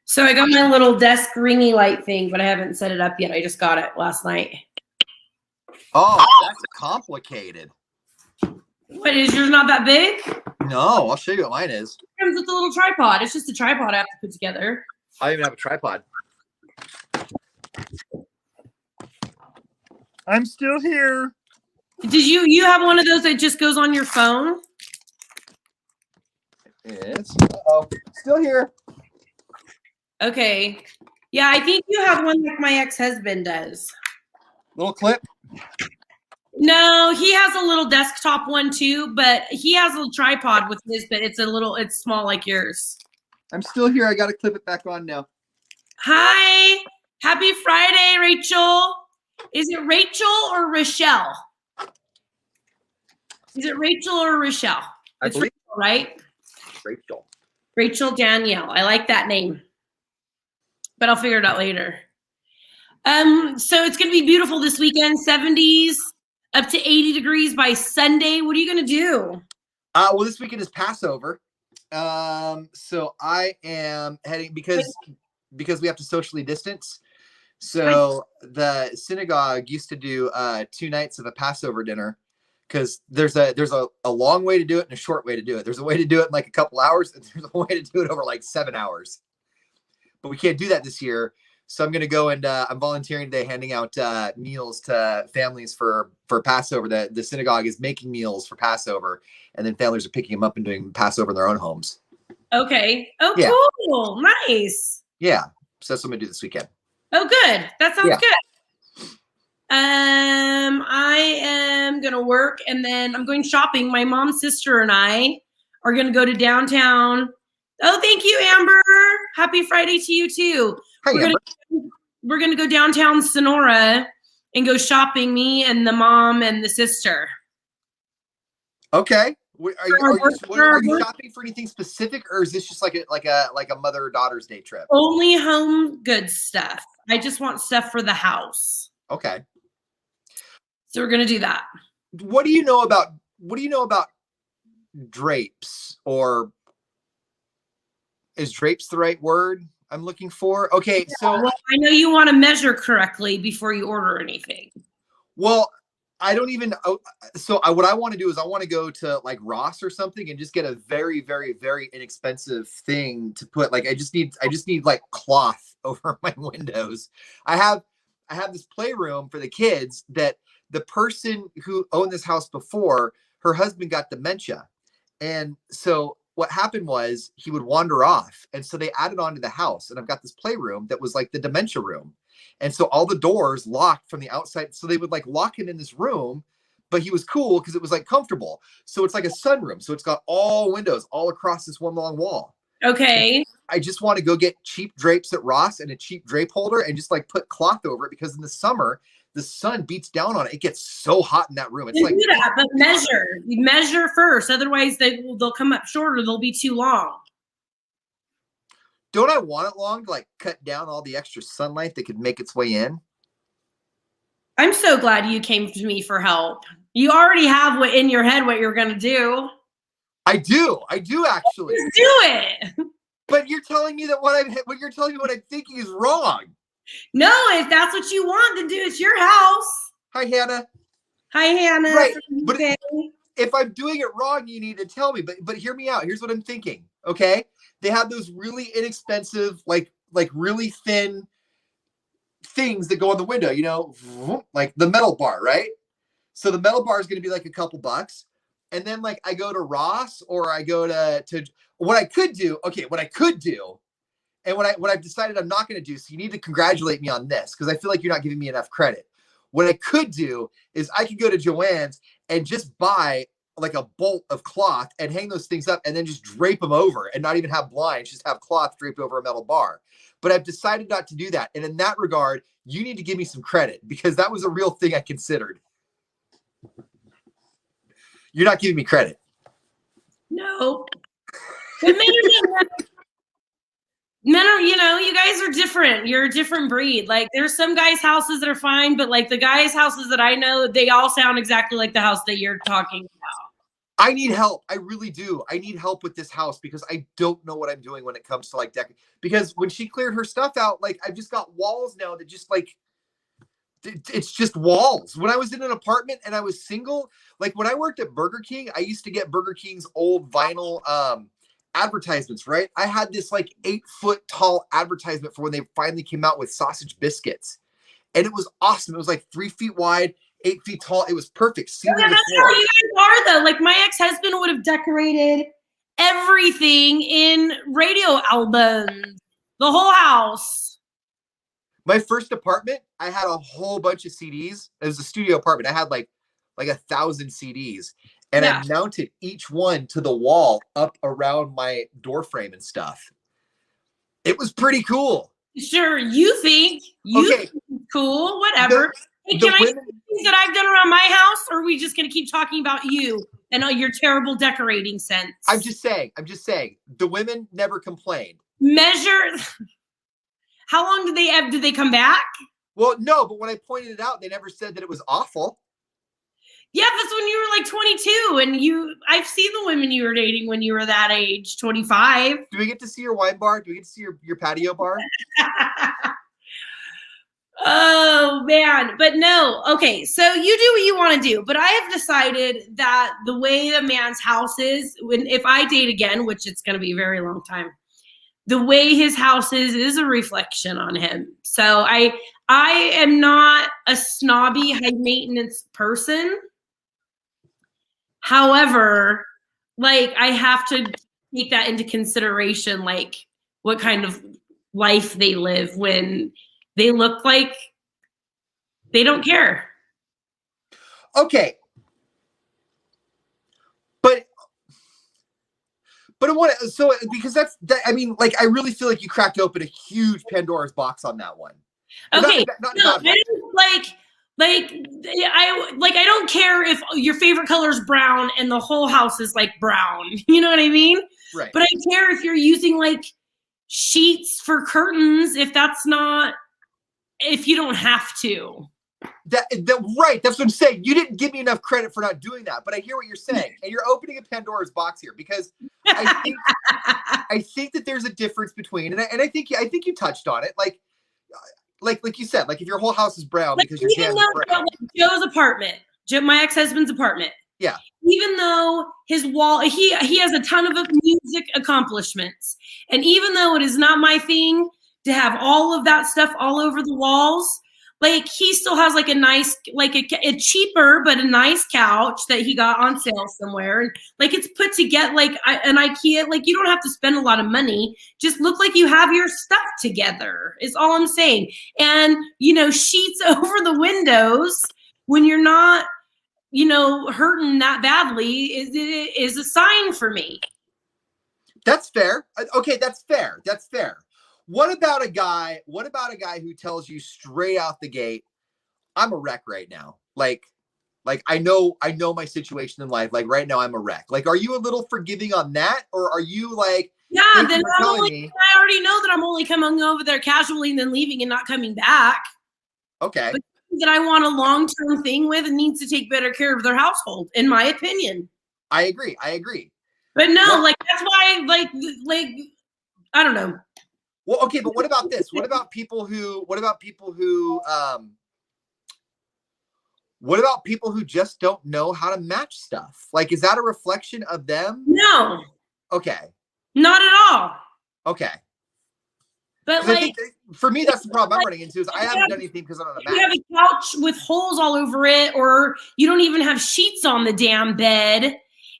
So I got my little desk ringy light thing, but I haven't set it up yet. I just got it last night. Oh, that's complicated. What, is yours not that big? No, I'll show you what mine is. It comes with a little tripod. It's just a tripod I have to put together. I even have a tripod. I'm still here. Did you have one of those that just goes on your phone? It's still here. Okay. Yeah, I think you have one like my ex-husband does. Little clip. No, he has a little desktop one too, but he has a little tripod with his, but it's small like yours. I'm still here. I got to clip it back on now. Hi. Happy Friday, Rachel. Is it Rachel or Rochelle? Is it Rachel or Rochelle? I believe Rachel, right? Rachel. Rachel Danielle. I like that name. But I'll figure it out later. So it's going to be beautiful this weekend. 70s, up to 80 degrees by Sunday. What are you going to do? Well, this weekend is Passover. So I am heading because we have to socially distance. So the synagogue used to do 2 nights of a Passover dinner because there's a long way to do it and a short way to do it. There's a way to do it in like a couple hours, and there's a way to do it over like 7 hours. But we can't do that this year. So I'm going to go and I'm volunteering today, handing out meals to families for Passover. The synagogue is making meals for Passover, and then families are picking them up and doing Passover in their own homes. Okay. Oh, Yeah. Cool. Nice. Yeah. So that's what I'm going to do this weekend. Oh, good. That sounds good. I am going to work, and then I'm going shopping. My mom's sister and I are going to go to downtown. Oh, thank you, Amber. Happy Friday to you, too. Hi, We're going to go downtown Sonora and go shopping, me and the mom and the sister. Okay. Are you shopping for anything specific, or is this just like a mother or daughter's day trip? Only home goods stuff. I just want stuff for the house. Okay. So we're going to do that. What do you know about drapes, or is drapes the right word I'm looking for? Okay, so well, I know you want to measure correctly before you order anything. Well, I don't even. So what I want to do is I want to go to like Ross or something and just get a very, very, very inexpensive thing to put. Like I just need like cloth over my windows. I have this playroom for the kids that the person who owned this house before, her husband got dementia, and so what happened was he would wander off, and so they added on to the house, and I've got this playroom that was like the dementia room. And so all the doors locked from the outside. So they would like lock him in this room, but he was cool because it was like comfortable. So it's like a sunroom. So it's got all windows all across this one long wall. Okay. I just want to go get cheap drapes at Ross and a cheap drape holder and just like put cloth over it, because in the summer, the sun beats down on it. It gets so hot in that room. It's like, do that, but measure. You measure first. Otherwise they'll come up shorter. They'll be too long. Don't I want it long to like cut down all the extra sunlight that could make its way in? I'm so glad you came to me for help. You already have in your head what you're going to do. I do actually. Just do it. But you're telling me that what I'm thinking is wrong. No, if that's what you want, then do it. It's your house. Hi, Hannah. Hi, Hannah. Right, but if I'm doing it wrong, you need to tell me. But hear me out. Here's what I'm thinking. Okay. They have those really inexpensive, like really thin things that go on the window, you know, like the metal bar, right? So the metal bar is going to be like a couple bucks. And then like I go to Ross, or I go to what I could do. Okay. What I could do, and what I've decided I'm not going to do. So you need to congratulate me on this, because I feel like you're not giving me enough credit. What I could do is I could go to Joann's and just buy like a bolt of cloth and hang those things up and then just drape them over and not even have blinds, just have cloth draped over a metal bar. But I've decided not to do that. And in that regard, you need to give me some credit, because that was a real thing I considered. You're not giving me credit. No. Men are, you guys are different. You're a different breed. Like there's some guys' houses that are fine, but like the guys' houses that I know, they all sound exactly like the house that you're talking about. I need help. I really do. I need help with this house because I don't know what I'm doing when it comes to like deck. Because when she cleared her stuff out, like I've just got walls now that just like it's just walls. When I was in an apartment and I was single, like when I worked at Burger King, I used to get Burger King's old vinyl advertisements, right? I had this like 8-foot tall advertisement for when they finally came out with sausage biscuits. And it was awesome. It was like 3 feet wide, 8 feet tall. It was perfect. Ceiling Yeah, to that's floor. how you guys are, though. Like my ex-husband would have decorated everything in radio albums, the whole house. My first apartment, I had a whole bunch of CDs. It was a studio apartment. I had like 1,000 CDs, and Yeah. I mounted each one to the wall up around my door frame and stuff. It was pretty cool. Sure, you think Okay. cool, whatever. Hey, can I say things that I've done around my house, or are we just going to keep talking about you and your terrible decorating sense? I'm just saying. The women never complained. Measure. How long did they have? Did they come back? Well, no, but when I pointed it out, they never said that it was awful. Yeah, that's when you were like 22, and I've seen the women you were dating when you were that age, 25. Do we get to see your wine bar? Do we get to see your patio bar? Oh man, but no. Okay, so you do what you want to do, but I have decided that the way a man's house is, if I date again, which it's going to be a very long time, the way his house is a reflection on him. So I am not a snobby, high maintenance person. However, like I have to take that into consideration, like what kind of life they live when they look like they don't care. Okay. But what? So because I mean, like I really feel like you cracked open a huge Pandora's box on that one. Okay, no, I don't I don't care if your favorite color is brown and the whole house is like brown. You know what I mean? Right. But I care if you're using like sheets for curtains if you don't have to. Right. That's what I'm saying. You didn't give me enough credit for not doing that, but I hear what you're saying, and you're opening a Pandora's box here because I think that there's a difference between, and I think you touched on it, like you said, like if your whole house is brown because your jam is brown. Joe's apartment, my ex-husband's apartment. Yeah. Even though his wall, he has a ton of music accomplishments, and even though it is not my thing to have all of that stuff all over the walls. Like he still has like a nice, like a cheaper but a nice couch that he got on sale somewhere, and like it's put together like an IKEA. Like you don't have to spend a lot of money. Just look like you have your stuff together. Is all I'm saying. And sheets over the windows when you're not, hurting that badly is a sign for me. That's fair. Okay, that's fair. That's fair. What about a guy who tells you straight out the gate, I'm a wreck right now? Like I know my situation in life. Like right now I'm a wreck. Like, are you a little forgiving on that? Or are you like, yeah, then I already know that I'm only coming over there casually and then leaving and not coming back. Okay. But that I want a long-term thing with and needs to take better care of their household, in my opinion. I agree. But no, like that's why like I don't know. Well, okay, but what about this? What about people who just don't know how to match stuff? Like, is that a reflection of them? No. Okay. Not at all. Okay. But like, for me, that's the problem I'm running into is I haven't done anything because I don't know. You have a couch with holes all over it, or you don't even have sheets on the damn bed,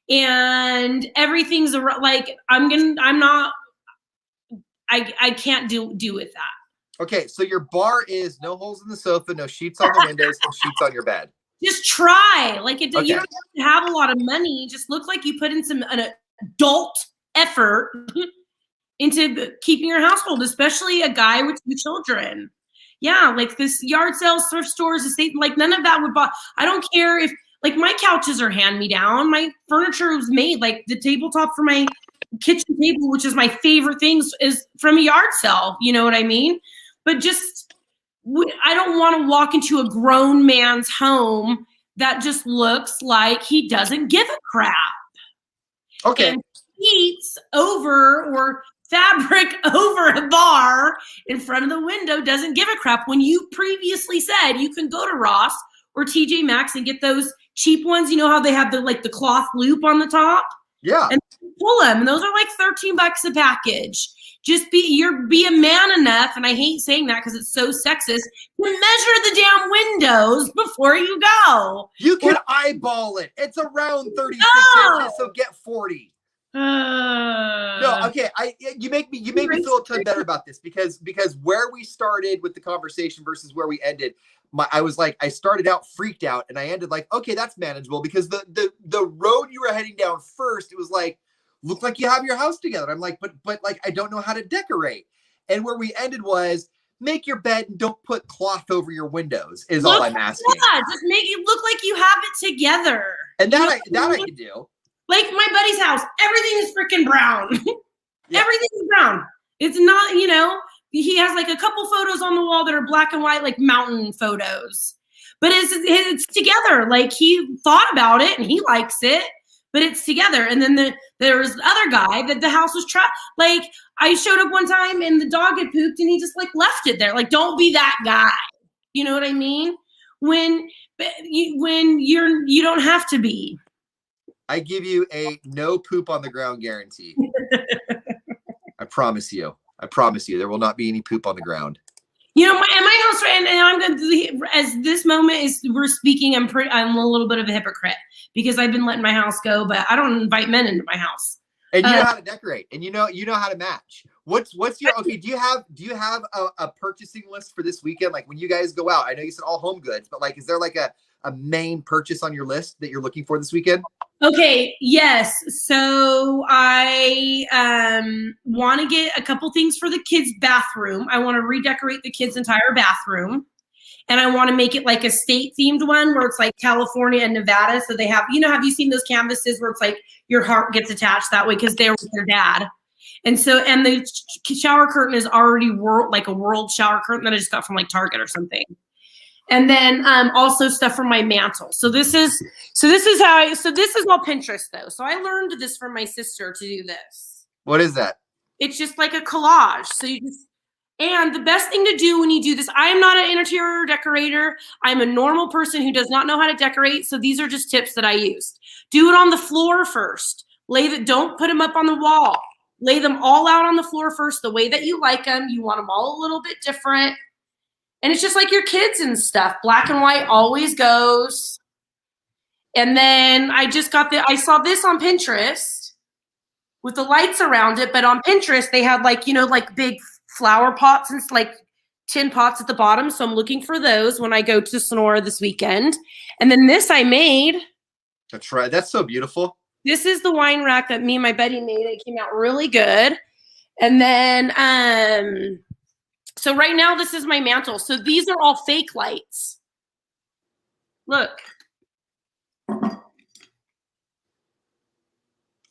and everything's like I can't do with that. Okay, so your bar is no holes in the sofa, no sheets on the windows, and sheets on your bed. Just try. Like you don't have to have a lot of money. Just look like you put in an adult effort into keeping your household, especially a guy with 2 children. Yeah, like this yard sales, thrift stores, estate, like none of that would bother. I don't care if like my couches are hand-me-down. My furniture was made, like the tabletop for my kitchen table, which is my favorite things, is from a yard sale. You know what I mean? But just, I don't want to walk into a grown man's home that just looks like he doesn't give a crap. Okay. And sheets over or fabric over a bar in front of the window doesn't give a crap when you previously said you can go to Ross or TJ Maxx and get those cheap ones. You know how they have the cloth loop on the top? Yeah. And pull them. And those are like $13 a package. Just be a man enough, and I hate saying that because it's so sexist, to measure the damn windows before you go. You can eyeball it. It's around 36 inches, so get 40. No, okay. You make me feel a ton better about this because where we started with the conversation versus where we ended, I started out freaked out and I ended like, okay, that's manageable because the road you were heading down first, it was like, look like you have your house together. I'm like, but like I don't know how to decorate. And where we ended was make your bed and don't put cloth over your windows is all I'm asking. Yeah, just make it look like you have it together. And that I can do. Like my buddy's house, everything is freaking brown. Yeah. Everything is brown. It's not, he has like a couple photos on the wall that are black and white, like mountain photos. But it's together. Like he thought about it and he likes it, but it's together. And then there was the other guy that the house was like I showed up one time and the dog had pooped and he just like left it there. Like, don't be that guy. You know what I mean? When you don't have to be. I give you a no poop on the ground guarantee. I promise you. There will not be any poop on the ground. My house, and I'm going to, as this moment is we're speaking, I'm a little bit of a hypocrite because I've been letting my house go, but I don't invite men into my house. And you know how to decorate, and you know how to match. What's your okay? Do you have a purchasing list for this weekend? Like when you guys go out, I know you said all home goods, but like, is there like a main purchase on your list that you're looking for this weekend? Okay, yes. So I want to get a couple things for the kids' bathroom. I want to redecorate the kids' entire bathroom. And I want to make it like a state-themed one where it's like California and Nevada. So they have, have you seen those canvases where it's like your heart gets attached that way because they're with their dad? And the shower curtain is already like a world shower curtain that I just got from like Target or something. And then also stuff from my mantle. So this is all Pinterest though. So I learned this from my sister to do this. What is that? It's just like a collage. So and the best thing to do when you do this, I am not an interior decorator. I'm a normal person who does not know how to decorate. So these are just tips that I used. Do it on the floor first. Don't put them up on the wall. Lay them all out on the floor first, the way that you like them. You want them all a little bit different. And it's just like your kids and stuff. Black and white always goes. And then I saw this on Pinterest with the lights around it. But on Pinterest, they had like big flower pots and like tin pots at the bottom. So I'm looking for those when I go to Sonora this weekend. And then this I made. That's right. That's so beautiful. This is the wine rack that me and my buddy made. It came out really good. And then so right now, this is my mantle. So these are all fake lights. Look.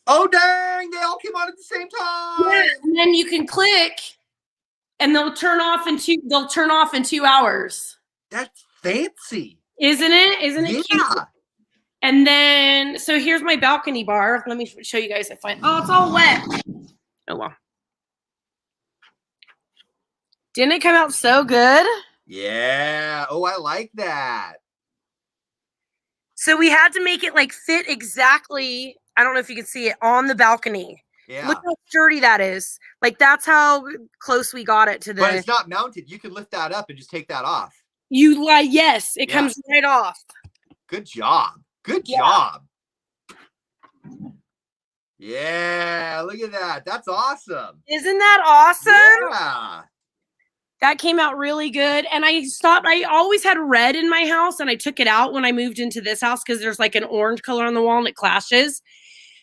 Oh, dang. They all came on at the same time. Yeah, and then you can click and they'll turn off in 2 hours. That's fancy. Isn't it? Isn't it cute? And then, so here's my balcony bar. Let me show you guys. Oh, it's all wet. Oh, well. Didn't it come out so good? Yeah. Oh, I like that. So we had to make it like fit exactly. I don't know if you can see it on the balcony. Yeah. Look how sturdy that is. Like that's how close we got it to the. But it's not mounted. You can lift that up and just take that off. Yes, it comes right off. Good job. Good job. Yeah. Look at that. That's awesome. Isn't that awesome? Yeah. That came out really good. And I always had red in my house and I took it out when I moved into this house because there's like an orange color on the wall and it clashes.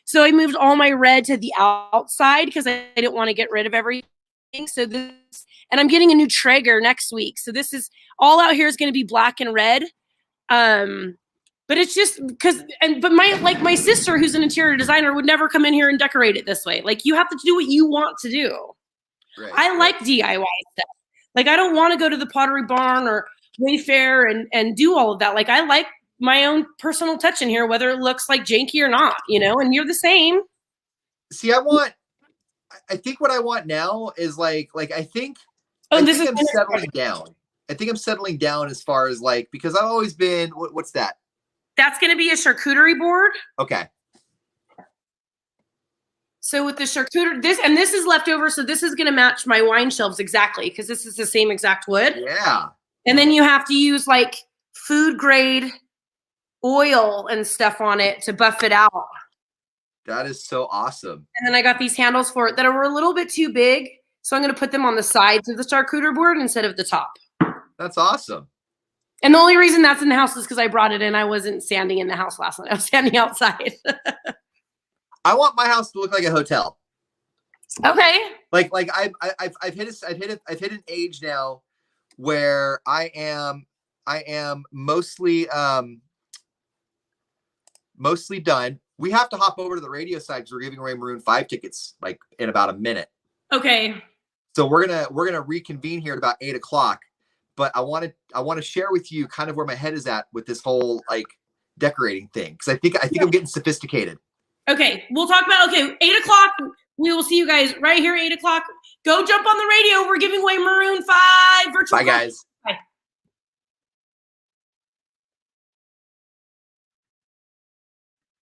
So I moved all my red to the outside because I didn't want to get rid of everything. So and I'm getting a new Traeger next week. So this is all out here is going to be black and red. But it's just but my sister who's an interior designer would never come in here and decorate it this way. Like you have to do what you want to do. Right. I like DIY stuff. Like, I don't want to go to the Pottery Barn or Wayfair and do all of that. Like, I like my own personal touch in here, whether it looks like janky or not, and you're the same. See, I think what I want now is like I think Oh, this think is I'm settling down. I think I'm settling down as far as like, because I've always been, what's that? That's going to be a charcuterie board. Okay. So with the charcuterie, this is leftover, so this is going to match my wine shelves exactly because this is the same exact wood. Yeah. And then you have to use like food grade oil and stuff on it to buff it out. That is so awesome. And then I got these handles for it that were a little bit too big, so I'm going to put them on the sides of the charcuterie board instead of the top. That's awesome. And the only reason that's in the house is because I brought it in. I wasn't standing in the house last night. I was standing outside. I want my house to look like a hotel. Okay. Like I've hit an age now where I am mostly done. We have to hop over to the radio side because we're giving away Maroon 5 tickets like in about a minute. Okay. So we're gonna reconvene here at about 8 o'clock. But I want to share with you kind of where my head is at with this whole like decorating thing, because I think I'm getting sophisticated. Okay, we'll talk about 8 o'clock. We will see you guys right here 8 o'clock. Go jump on the radio. We're giving away Maroon 5 virtual. Bye, guys.